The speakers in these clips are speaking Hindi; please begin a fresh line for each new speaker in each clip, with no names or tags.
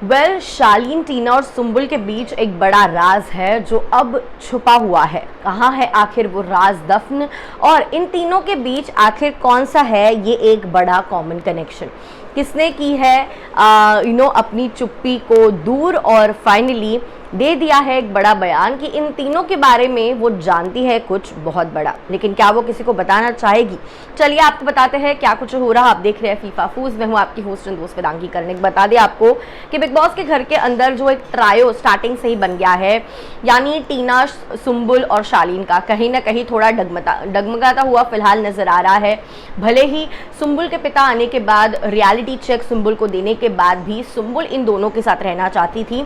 शालीन, टीना और सुम्बुल के बीच एक बड़ा राज है जो अब छुपा हुआ है। कहाँ है आखिर वो राज दफन, और इन तीनों के बीच आखिर कौन सा है ये एक बड़ा कॉमन कनेक्शन? किसने की है अपनी चुप्पी को दूर, और फाइनली दे दिया है एक बड़ा बयान कि इन तीनों के बारे में वो जानती है कुछ बहुत बड़ा, लेकिन क्या वो किसी को बताना चाहेगी? चलिए आपको बताते हैं क्या कुछ हो रहा। आप देख रहे हैं फीफा फूज, मैं हूँ आपकी होस्ट एंड दोस्त वेदांगी कर्णिक। बता दें आपको कि बिग बॉस के घर के अंदर जो एक ट्रायो स्टार्टिंग से ही बन गया है, यानी टीना, सुम्बुल और शालीन का कहीं ना कहीं थोड़ा डगमगाता हुआ फिलहाल नजर आ रहा है। भले ही सुम्बुल के पिता आने के बाद, रियलिटी चेक सुम्बुल को देने के बाद भी सुम्बुल इन दोनों के साथ रहना चाहती थी,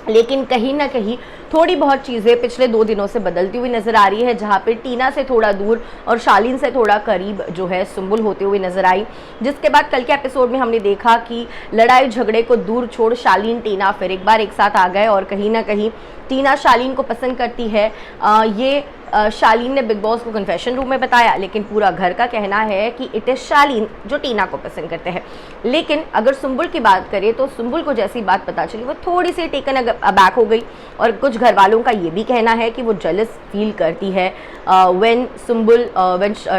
लेकिन कहीं ना कहीं थोड़ी बहुत चीज़ें पिछले 2 दिनों से बदलती हुई नज़र आ रही है, जहाँ पे टीना से थोड़ा दूर और शालीन से थोड़ा करीब जो है सुम्बुल होते हुए नजर आई। जिसके बाद कल के एपिसोड में हमने देखा कि लड़ाई झगड़े को दूर छोड़ शालीन टीना फिर एक बार एक साथ आ गए, और कहीं ना कहीं टीना शालीन को पसंद करती है। ये शालीन ने बिग बॉस को कन्फेशन रूम में बताया, लेकिन पूरा घर का कहना है कि इट इज़ शालीन जो टीना को पसंद करते हैं। लेकिन अगर सुम्बुल की बात करें तो सुम्बुल को जैसी बात पता चली वो थोड़ी सी टेकन अबैक हो गई, और कुछ घर वालों का ये भी कहना है कि वो जेलस फील करती है when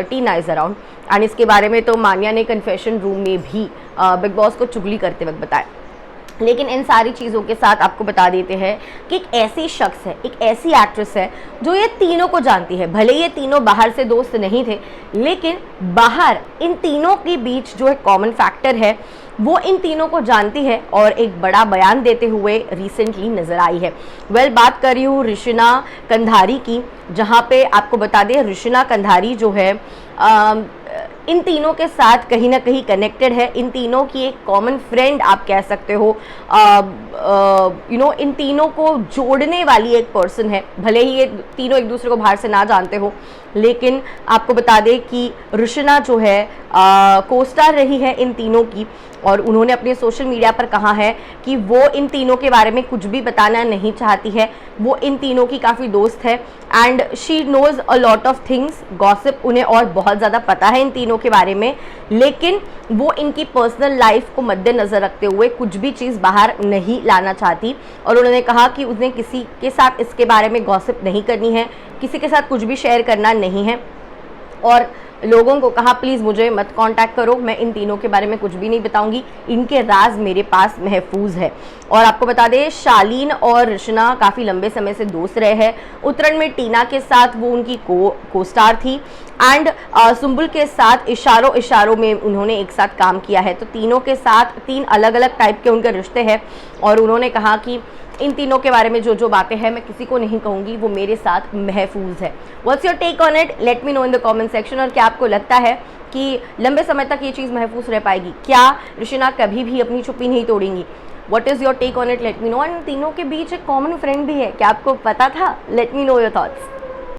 Tina is around. And इसके बारे में तो मान्या ने कन्फेशन रूम में भी बिग बॉस को चुगली करते वक्त बताया। लेकिन इन सारी चीज़ों के साथ आपको बता देते हैं कि एक ऐसी शख्स है, एक ऐसी एक्ट्रेस है जो ये तीनों को जानती है। भले ये तीनों बाहर से दोस्त नहीं थे, लेकिन बाहर इन तीनों के बीच जो एक कॉमन फैक्टर है वो इन तीनों को जानती है, और एक बड़ा बयान देते हुए रिसेंटली नजर आई है। बात कर रही हूँ ऋषिना कंधारी की, जहाँ पे आपको बता दें ऋषिना कंधारी जो है इन तीनों के साथ कहीं ना कहीं कनेक्टेड है। इन तीनों की एक कॉमन फ्रेंड आप कह सकते हो, इन तीनों को जोड़ने वाली एक पर्सन है। भले ही ये तीनों एक दूसरे को बाहर से ना जानते हो, लेकिन आपको बता दें कि ऋषिना जो है को स्टार रही है इन तीनों की, और उन्होंने अपने सोशल मीडिया पर कहा है कि वो इन तीनों के बारे में कुछ भी बताना नहीं चाहती है। वो इन तीनों की काफ़ी दोस्त है, and she knows a lot of things, gossip उन्हें और बहुत ज़्यादा पता है इन तीनों के बारे में, लेकिन वो इनकी पर्सनल लाइफ को मद्देनज़र रखते हुए कुछ भी चीज़ बाहर नहीं लाना चाहती। और उन्होंने कहा कि उन्हें किसी के साथ इसके बारे में गॉसिप नहीं करनी है, किसी के साथ कुछ भी शेयर करना नहीं है, और लोगों को कहा प्लीज़ मुझे मत कांटेक्ट करो, मैं इन तीनों के बारे में कुछ भी नहीं बताऊंगी, इनके राज मेरे पास महफूज है। और आपको बता दें शालीन और ऋषिना काफ़ी लंबे समय से दोस्त रहे हैं। उत्तरायण में टीना के साथ वो उनकी को स्टार थी, एंड सुम्बुल के साथ इशारों में उन्होंने एक साथ काम किया है। तो तीनों के साथ 3 अलग अलग टाइप के उनके रिश्ते हैं, और उन्होंने कहा कि इन तीनों के बारे में जो बातें हैं मैं किसी को नहीं कहूँगी, वो मेरे साथ महफूज है। What's your take on it? Let me know in the comment section. और क्या आपको लगता है कि लंबे समय तक ये चीज़ महफूज रह पाएगी? क्या ऋषिना कभी भी अपनी चुप्पी नहीं तोड़ेंगी? What is your take on it? Let me know. And तीनों के बीच एक कॉमन फ्रेंड भी है, क्या आपको पता था? Late me know your thoughts.